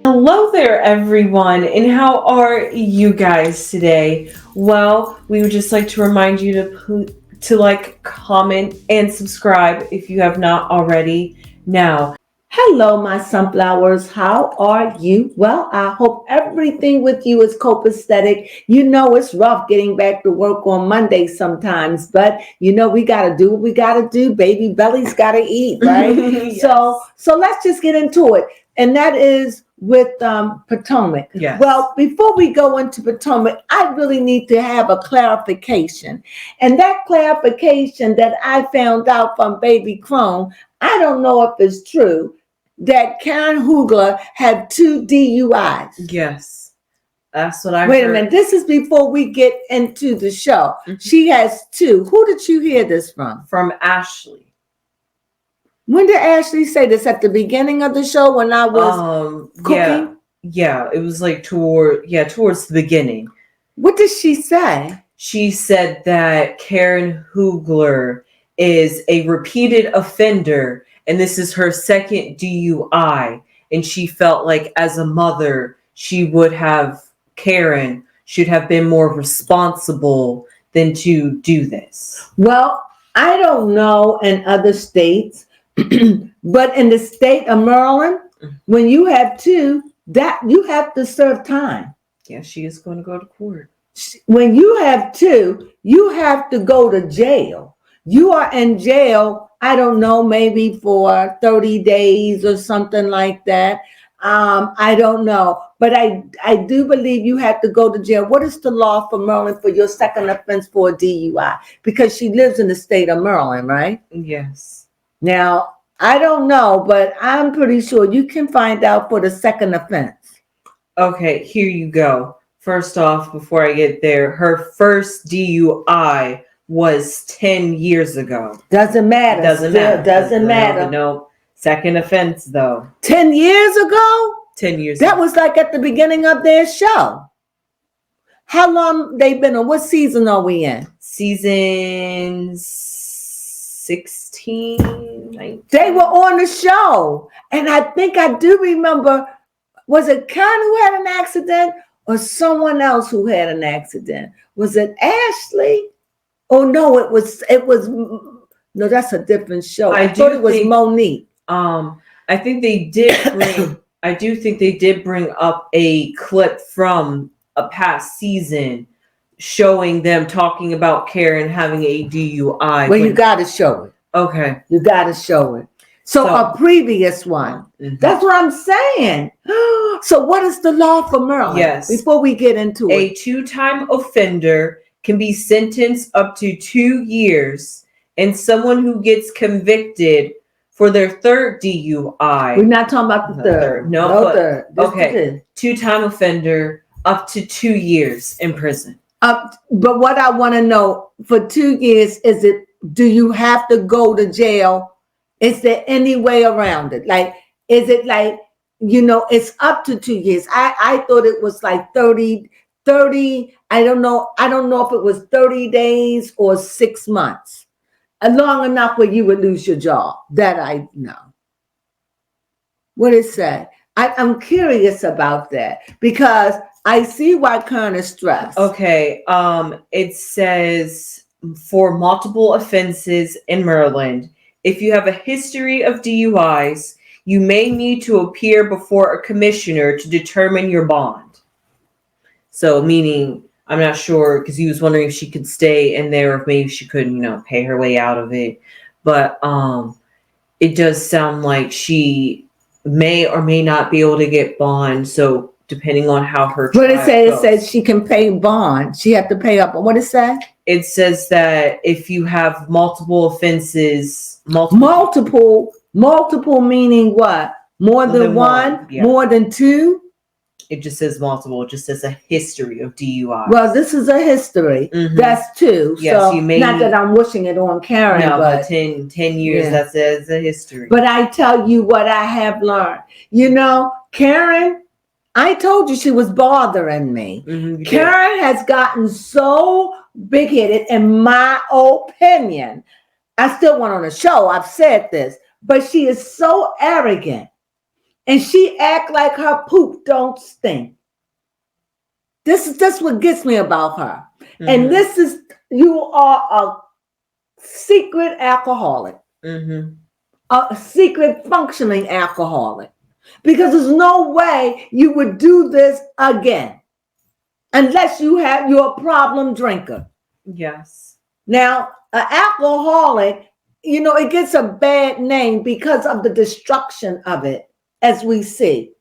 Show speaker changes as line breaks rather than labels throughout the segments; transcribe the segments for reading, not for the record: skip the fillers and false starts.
Hello there, everyone, and how are you guys today? Well, we would just like to remind you to like, comment, and subscribe if you have not already. Now,
Hello, my sunflowers. How are you? Well, I hope everything with you is copacetic. You know it's rough getting back to work on Monday sometimes, but we gotta do what we gotta do. Baby belly's gotta eat, right?
yes.
So let's just get into it, and that is with Potomac.
Yes.
Well, before we go into Potomac, I really need to have a clarification, and that clarification that I found out from Baby Crone, I don't know if it's true, that Karen Hugler had 2 DUIs.
Yes, that's what I
Wait
heard.
a minute. This is before we get into the show.
Mm-hmm.
She has 2. Who did you hear this from?
From Ashley.
When did Ashley say this? At the beginning of the show when I was cooking?
Yeah, it was like towards the beginning.
What did she say?
She said that Karen Hugler is a repeated offender, and this is her second DUI. And she felt like as a mother, Karen should have been more responsible than to do this.
Well, I don't know in other states, but in the state of Maryland, when you have 2, that you have to serve time.
Yeah, she is going to go to court.
When you have 2, you have to go to jail. You are in jail, I don't know, maybe for 30 days or something like that. I don't know. But I do believe you have to go to jail. What is the law for Maryland for your second offense for a DUI? Because she lives in the state of Maryland, right?
Yes.
Now, I don't know, but I'm pretty sure you can find out for the second offense.
Okay, here you go. First off, before I get there, her first DUI was 10 years ago.
Doesn't matter. Doesn't matter.
No, second offense though.
10 years ago?
10 years
That
ago.
was like at the beginning of their show. How long they been on? What season are we in?
Season 16, 19.
They were on the show. And I think I do remember, was it Karen who had an accident or someone else who had an accident? Was it Ashley? Oh no, it was no, that's a different show. I thought it was Monique.
I think they did bring I do think they did bring up a clip from a past season showing them talking about Karen having a DUI.
Well, you got to show it.
Okay.
You got to show it. So a previous one. Mm-hmm. That's what I'm saying. So what is the law for Maryland?
Yes.
Before we get into
it. A 2-time offender can be sentenced up to 2 years, and someone who gets convicted for their third DUI.
We're not talking about the third.
No
third.
Okay. 2-time offender up to 2 years in prison.
But what I want to know, for 2 years, do you have to go to jail? Is there any way around it? Like, is it like, it's up to 2 years. I thought it was like 30, I don't know if it was 30 days or 6 months. Long enough where you would lose your job. That I know. What it said. I'm curious about that because I see why Karen is stressed.
Okay. It says for multiple offenses in Maryland, if you have a history of DUIs, you may need to appear before a commissioner to determine your bond. So meaning, I'm not sure, because he was wondering if she could stay in there, or if maybe she could, pay her way out of it. But it does sound like she may or may not be able to get bond. So depending on how her
trial goes. It says she can pay bond. She have to pay up. What it say?
It says that if you have multiple offenses,
multiple meaning what? More than one? Yeah. More than 2?
It just says multiple. It just says a history of DUI.
Well, this is a history. Mm-hmm. That's 2.
Yes,
so not that I'm wishing it on Karen.
No, but 10 years, yeah. That's a history.
But I tell you what I have learned. Karen, I told you she was bothering me. Mm-hmm, Karen has gotten so big-headed, in my opinion. I still went on a show. I've said this. But she is so arrogant. and she act like her poop don't stink. This is just what gets me about her.
Mm-hmm.
And this is, you are a secret alcoholic,
mm-hmm.
a secret functioning alcoholic, because there's no way you would do this again unless you're a problem drinker.
Yes.
Now, an alcoholic, it gets a bad name because of the destruction of it, as we see.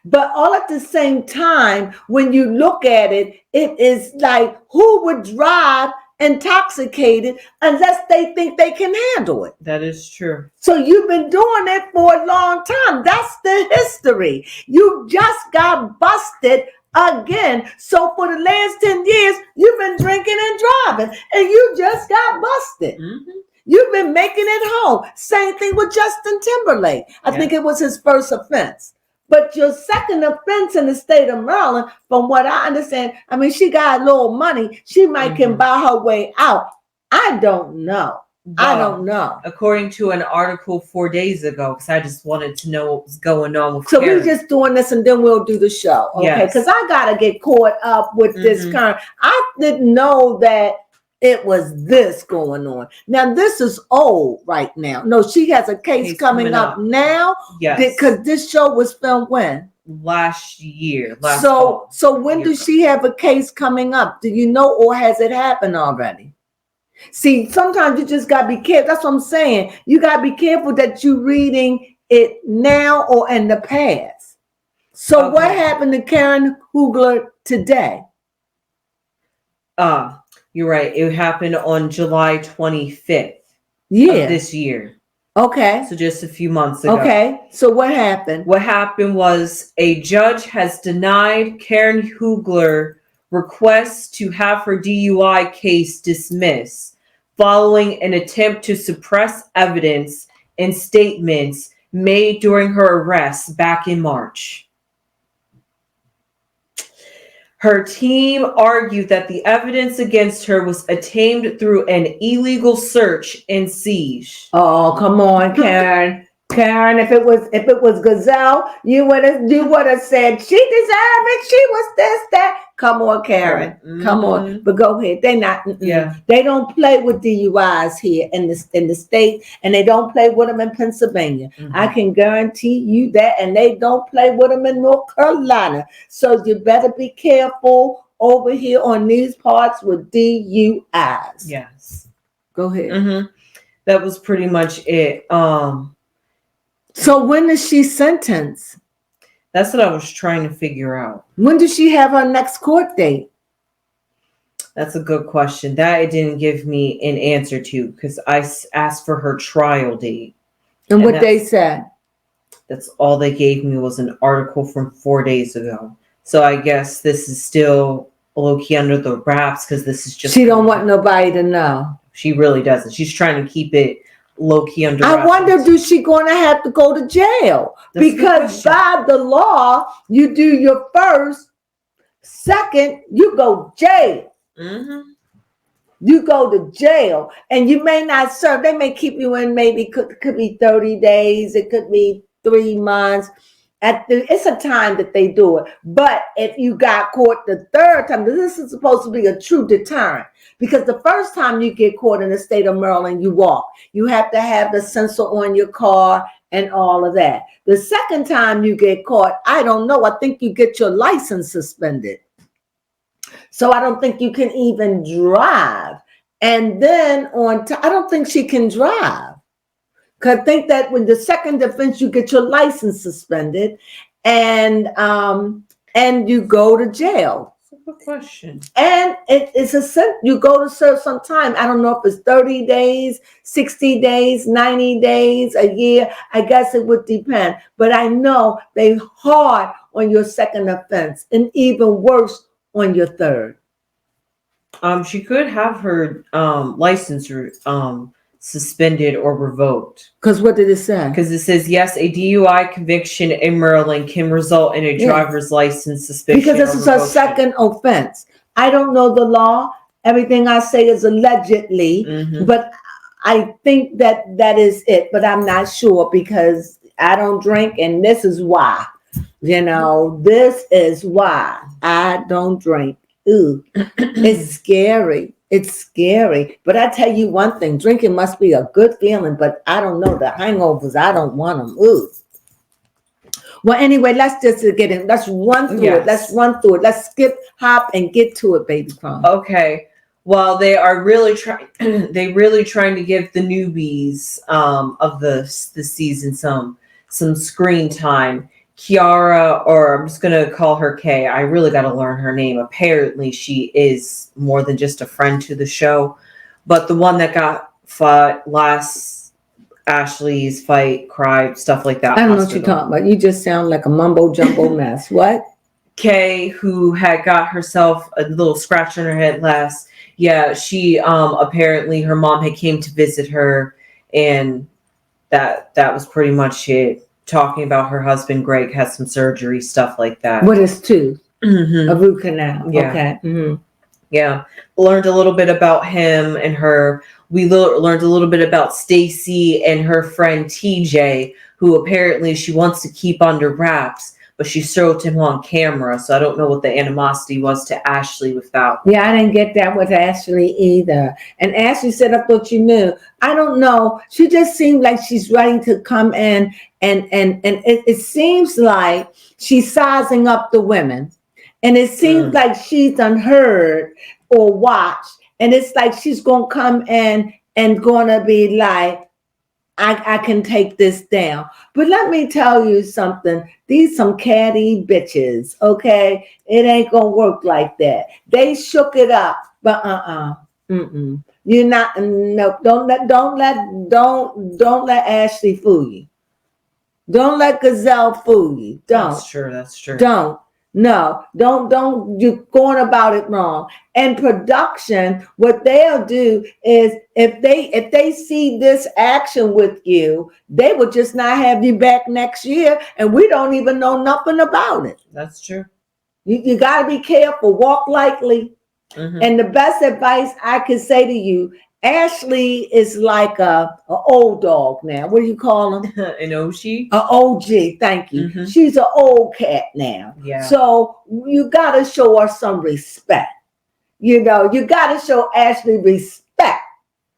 But all at the same time, when you look at it, it is like, who would drive intoxicated unless they think they can handle it?
That is true.
So you've been doing it for a long time. That's the history. You just got busted again. So for the last 10 years, you've been drinking and driving, and you just got busted.
Mm-hmm.
You've been making it home. Same thing with Justin Timberlake. I think it was his first offense. But your second offense in the state of Maryland, from what I understand, I mean, she got a little money. She might can buy her way out. I don't know. I don't know.
According to an article 4 days ago, because I just wanted to know what was going on with
So
Karen.
we're just doing this and then we'll do the show. Okay. Because I got to get caught up with this current. I didn't know that it was this going on. Now, this is old right now. No, she has a case coming up now.
Yes.
Because this show was filmed when?
Last year.
So when does she have a case coming up? Do you know, or has it happened already? See, sometimes you just got to be careful. That's what I'm saying. You got to be careful that you're reading it now or in the past. So what happened to Karen Hugler today?
You're right. It happened on July 25th of this year.
Okay.
So just a few months ago.
Okay. So what happened?
What happened was a judge has denied Karen Hugler requests to have her DUI case dismissed following an attempt to suppress evidence and statements made during her arrest back in March. Her team argued that the evidence against her was obtained through an illegal search and siege.
Oh, come on, Karen. Karen, if it was Gazelle, you would have said she deserved it. She was this, that. Come on, Karen.
Mm-hmm.
Come on. But go ahead. They not.
Yeah.
They don't play with DUIs here in the state, and they don't play with them in Pennsylvania.
Mm-hmm.
I can guarantee you that, and they don't play with them in North Carolina. So you better be careful over here on these parts with DUIs.
Yes.
Go ahead.
Mm-hmm. That was pretty much it.
So when is she sentenced?
That's what I was trying to figure out.
When does she have her next court date?
That's a good question. That it didn't give me an answer to, because I asked for her trial date.
And what they said?
That's all they gave me was an article from 4 days ago. So I guess this is still low-key under the wraps, because this is just...
She don't want nobody to know.
She really doesn't. She's trying to keep it low-key under wraps.
I wonder, is she going to have to go to jail?
That's
because by the law, you do your first, second, you go jail.
Mm-hmm.
You go to jail, and you may not serve. They may keep you in, maybe could be 30 days. It could be 3 months. It's a time that they do it. But if you got caught the third time, this is supposed to be a true deterrent. Because the first time you get caught in the state of Maryland, you walk. You have to have the sensor on your car and all of that. The second time you get caught, I don't know. I think you get your license suspended. So I don't think you can even drive. And then I don't think she can drive. Because I think that when the second offense, you get your license suspended and you go to jail.
Good question.
And you go to serve some time. I don't know if it's 30 days, 60 days, 90 days, a year. I guess it would depend. But I know they hard on your second offense and even worse on your third.
She could have her license suspended or revoked.
Because what did it say?
Because it says, yes, a DUI conviction in Maryland can result in a driver's license suspension.
Because this is her second offense. I don't know the law. Everything I say is allegedly, but I think that is it. But I'm not sure because I don't drink, and this is why. This is why I don't drink. Ooh, it's scary. It's scary. But I tell you one thing, drinking must be a good feeling, but I don't know. The hangovers, I don't want them. Ooh. Well, anyway, let's just get in. Let's run through it. Let's run through it. Let's skip, hop, and get to it, baby Crone.
Okay. Well, they are really trying. They really trying to give the newbies of the season some screen time. Kiara, or I'm just gonna call her Kay. I really got to learn her name. Apparently, she is more than just a friend to the show, but the one that got fought last Ashley's fight, cried, stuff like that.
I don't know what you're talking about. You just sound like a mumbo jumbo mess. What?
Kay, who had got herself a little scratch on her head last. Yeah, she apparently her mom had came to visit her, and that was pretty much it. Talking about her husband Greg has some surgery, stuff like that.
What is tooth?
Mm-hmm.
A root canal.
Yeah.
Okay. Mm-hmm.
Yeah, learned a little bit about him and her. We learned a little bit about Stacy and her friend TJ, who apparently she wants to keep under wraps, but she showed him on camera, so I don't know what the animosity was to Ashley with that.
Yeah, I didn't get that with Ashley either. And Ashley said, I thought you knew. I don't know. She just seemed like she's ready to come in, and it seems like she's sizing up the women. And it seems like she's unheard or watched. And it's like she's going to come in and going to be like, I can take this down. But let me tell you something. These some catty bitches, okay? It ain't gonna work like that. They shook it up, but You're not. No, don't let Ashley fool you. Don't let Gazelle fool you. Don't.
That's true.
Don't. No, don't, you're going about it wrong. And production, what they'll do is if they see this action with you, they will just not have you back next year, and we don't even know nothing about it.
That's true.
You got to be careful, walk lightly. Mm-hmm. And the best advice I can say to you, Ashley is like a old dog now. What do you call him?
An OG?
An OG, thank you. Mm-hmm. She's an old cat now.
Yeah.
So you got to show her some respect. You got to show Ashley respect.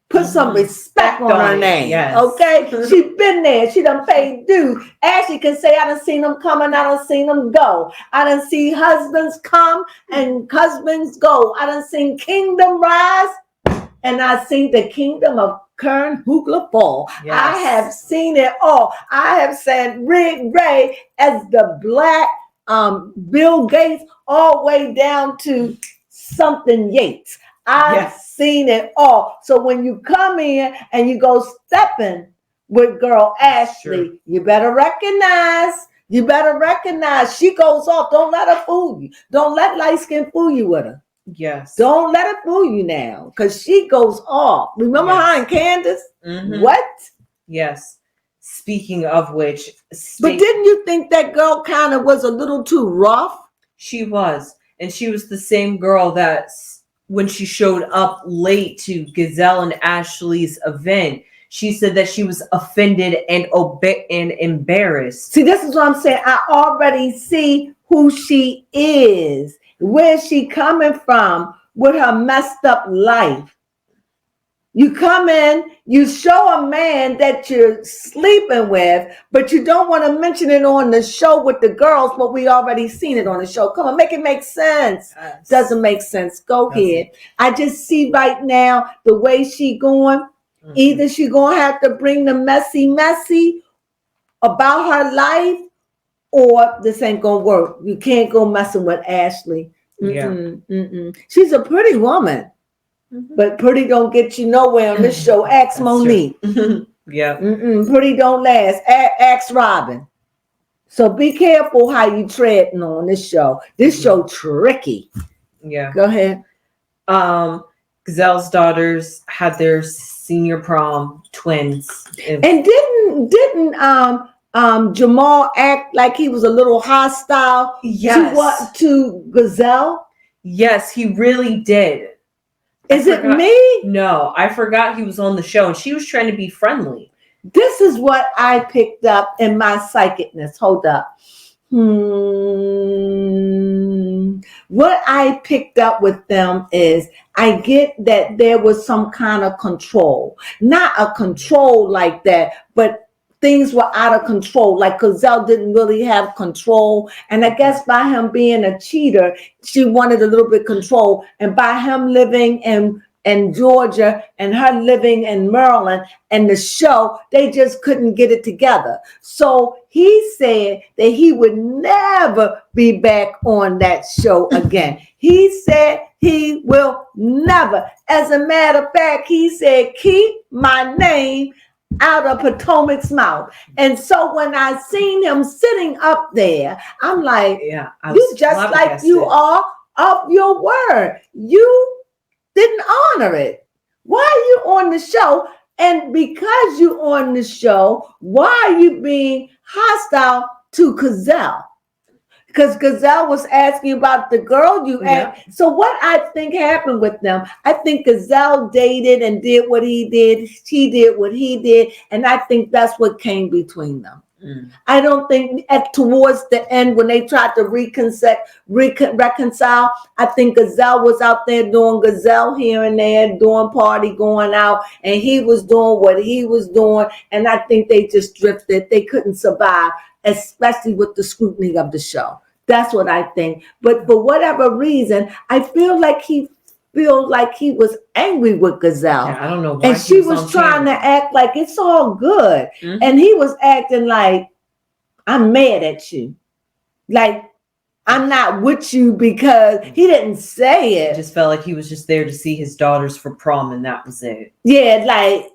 Put some respect on her name. Yes. Okay? She been there. She done paid dues. Ashley can say, I done seen them come and I done seen them go. I done see husbands come and husbands go. I done seen kingdom rise. And I seen the kingdom of Kern Hoogla fall. Yes. I have seen it all. I have seen Rick Ray as the black Bill Gates all the way down to something Yates. I've seen it all. So when you come in and you go stepping with girl Ashley, you better recognize. You better recognize she goes off. Don't let her fool you. Don't let light skin fool you with her.
Yes.
Don't let her fool you now, because she goes off. Remember her and Candace? Mm-hmm. What?
Yes. Speaking of which,
but didn't you think that girl kind of was a little too rough?
She was, and she was the same girl that when she showed up late to Gazelle and Ashley's event, she said that she was offended and embarrassed.
See, this is what I'm saying. I already see who she is. Where's she coming from with her messed up life? You come in, you show a man that you're sleeping with, but you don't want to mention it on the show with the girls, but we already seen it on the show. Come on, make it make sense. Yes. Doesn't make sense. Go ahead. I just see right now the way she going. Mm-hmm. Either she gonna have to bring the messy about her life, or this ain't gonna work. You can't go messing with Ashley. She's a pretty woman, but pretty don't get you nowhere on this show. Ask Monique.
Yeah.
Pretty don't last. Ask Robin. So be careful how you treading on this show. This show tricky.
Yeah.
Go ahead.
Gazelle's daughters had their senior prom, twins,
and didn't Jamal act like he was a little hostile to Gazelle?
Yes, he really did.
Is it me?
No, I forgot he was on the show and she was trying to be friendly.
this is what I picked up in my psychicness. Hold up. What I picked up with them is I get that there was some kind of control. Not a control like that, but things were out of control. Like Cozell didn't really have control. And I guess by him being a cheater, she wanted a little bit of control. And by him living in Georgia and her living in Maryland and the show, they just couldn't get it together. So he said that he would never be back on that show again. He said he will never. As a matter of fact, he said, keep my name out of Potomac's mouth. And so when I seen him sitting up there, I'm like,
yeah,
you just like you are of your word. You didn't honor it. Why are you on the show? And because you on the show, why are you being hostile to Cozell? Because Cozell was asking about the girl you asked. So what I think happened with them, I think Cozell dated and did what he did. She did what he did. And I think that's what came between them. I don't think towards the end when they tried to reconcile, I think Cozell was out there doing Gazelle here and there, doing party, going out, and he was doing what he was doing. And I think they just drifted. They couldn't survive, especially with the scrutiny of the show. That's what I think. But for whatever reason, I feel like he was angry with Gazelle.
Yeah, I don't know why.
And she was trying to act like it's all good. And he was acting like, I'm mad at you. Like, I'm not with you, because he didn't say it.
It just felt like he was just there to see his daughters for prom, and that was it.
Yeah, like,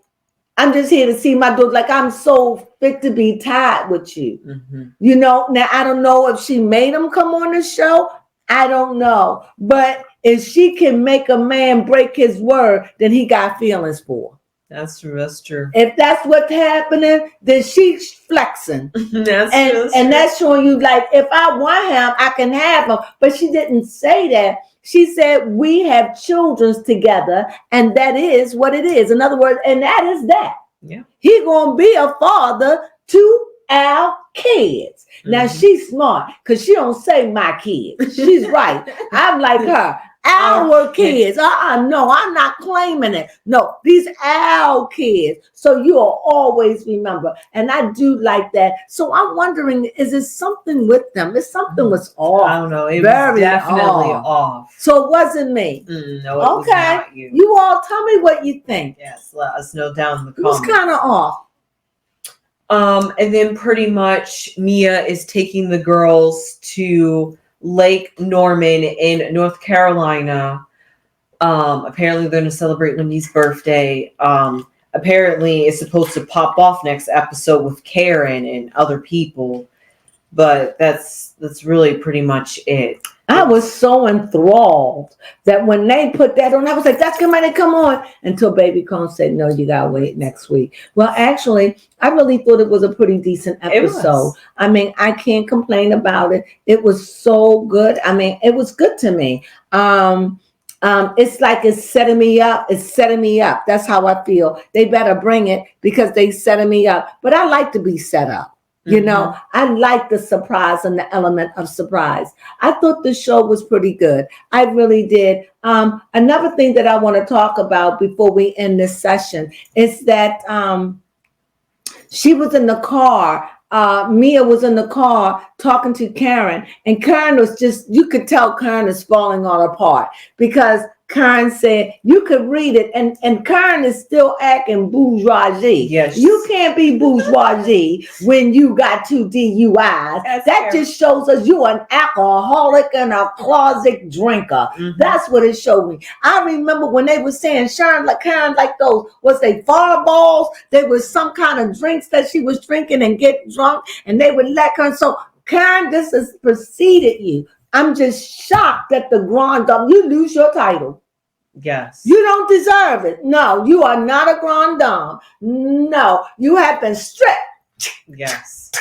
I'm just here to see my daughter. Like, I'm so fit to be tied with you. You know, now I don't know if she made him come on the show. I don't know. But if she can make a man break his word, then he got feelings for her.
That's true. That's true.
If that's what's happening, then she's flexing. And that's showing you, like, if I want him, I can have him. But she didn't say that. She said, we have children together, and that is what it is. In other words, and that is that.
Yeah.
He gonna be a father to our kids. Now she's smart, because she don't say my kids. She's right. I'm like her. Our kids. No, I'm not claiming it. No, these our kids. So you'll always remember. And I do like that. So I'm wondering, is it something with them? If something was off.
I don't know. It was definitely off.
So it wasn't me.
No, it was not you.
You all tell me what you think.
Yes, let us know down in the comments.
It was kind of off.
And then pretty much Mia is taking the girls to Lake Norman in North Carolina. Apparently they're going to celebrate Lindy's birthday. Apparently it's supposed to pop off next episode with Karen and other people, but that's really pretty much it.
I was so enthralled that when they put that on, I was like, that's going to come on, until Baby Crone said, no, you got to wait next week. Well, actually, I really thought it was a pretty decent episode. I mean, I can't complain about it. It was so good. I mean, it was good to me. It's like it's setting me up. It's setting me up. That's how I feel. They better bring it, because they setting me up. But I like to be set up. You know, I like the surprise and the element of surprise. I thought the show was pretty good. I really did. Another thing that I want to talk about before we end this session is that she was in the car. Mia was in the car talking to Karen, and Karen was just, you could tell Karen is falling on apart, because Karen said, you could read it, and Karen is still acting bourgeoisie.
Yes.
You can't be bourgeoisie when you got 2 DUIs. That just shows us you an alcoholic and a closet drinker. That's what it showed me. I remember when they were saying Karen like those, was they fireballs? There was some kind of drinks that she was drinking and get drunk, and they would let her. So Karen, this has preceded you. I'm just shocked that the Grand Dame, you lose your title.
Yes.
You don't deserve it. No, you are not a Grand Dame. No, you have been stripped.
Yes.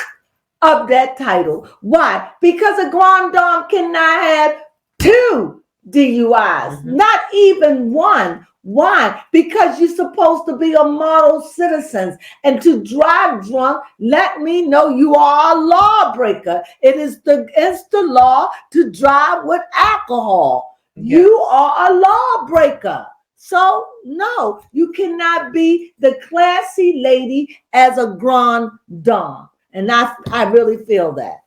Of that title. Why? Because a Grand Dame cannot have 2 DUIs, not even 1. Why? Because you're supposed to be a model citizen. And to drive drunk, let me know you are a lawbreaker. It's the law to drive with alcohol.
Yes.
You are a lawbreaker. So no, you cannot be the classy lady as a grande dame. And I really feel that.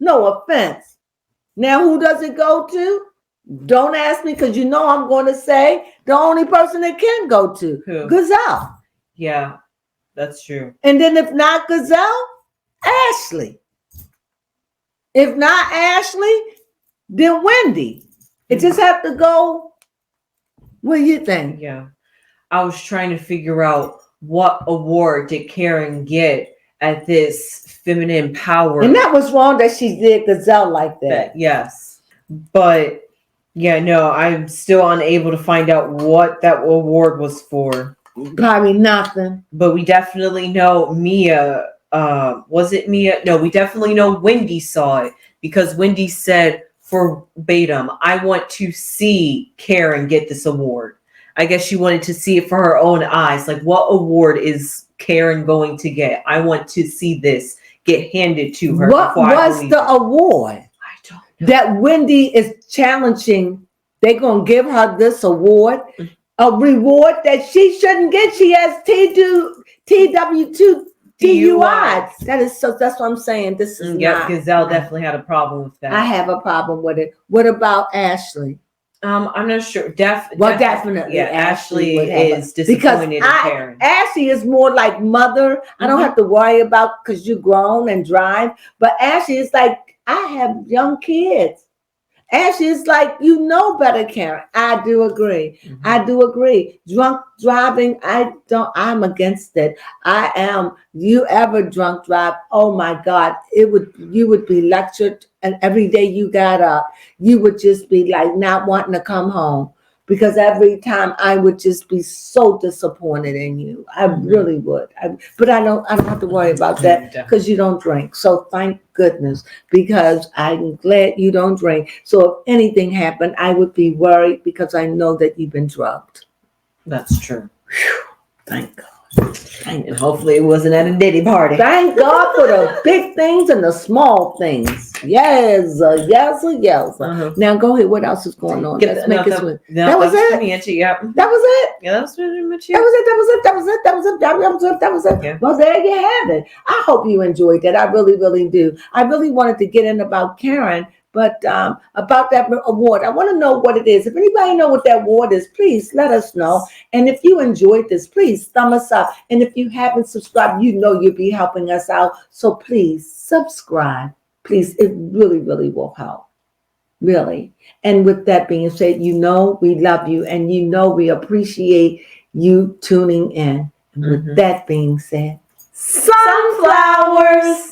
No offense. Now, who does it go to? Don't ask me, because you know I'm going to say the only person that can go to.
Who?
Gazelle.
Yeah, that's true.
And then if not Gazelle, Ashley. If not Ashley, then Wendy. It just have to go. What do you think?
Yeah. I was trying to figure out what award did Karen get at this feminine power.
And that was wrong that she did Gazelle like that.
Yes. But yeah, no, I'm still unable to find out what that award was for.
Probably nothing.
But we definitely know Mia. Was it Mia? No, we definitely know Wendy saw it, because Wendy said verbatim, I want to see Karen get this award. I guess she wanted to see it for her own eyes. Like, what award is Karen going to get? I want to see this get handed to her.
What was the award?
I don't know.
That Wendy is challenging? They're going to give her this award, a reward that she shouldn't get. She has TW2 DUIs. That's what I'm saying. This is not.
Gazelle definitely had a problem with that.
I have a problem with it. What about Ashley?
I'm not sure.
Definitely.
Yeah, Ashley is disappointed in Karen.
Ashley is more like mother. I don't have to worry about, because you're grown and drive. But Ashley is like, I have young kids. Ashley is like, you know better, Karen. I do agree.
Mm-hmm.
I do agree. Drunk driving, I'm against it. I am. You ever drunk drive? Oh my God. You would be lectured, and every day you got up, you would just be like not wanting to come home, because every time I would just be so disappointed in you. I really would. But I don't have to worry about that, because you don't drink. So thank goodness, because I'm glad you don't drink. So if anything happened, I would be worried, because I know that you've been drugged.
That's true.
Whew, thank God.
And hopefully it wasn't at a Diddy party.
Thank God for the big things and the small things. Yes. Now go ahead. What else is going on? Let's make it swim. That was it?
Yep.
That was it?
Yeah, that was pretty much it.
That was it.
Yeah.
Well, there you have it. I hope you enjoyed that. I really, really do. I really wanted to get in about Karen, but about that award, I want to know what it is. If anybody know what that award is, please let us know. And if you enjoyed this, please thumb us up. And if you haven't subscribed, you know you'll be helping us out. So please subscribe. Please, it really, really will help. Really. And with that being said, you know we love you, and you know we appreciate you tuning in. And with that being said, sunflowers.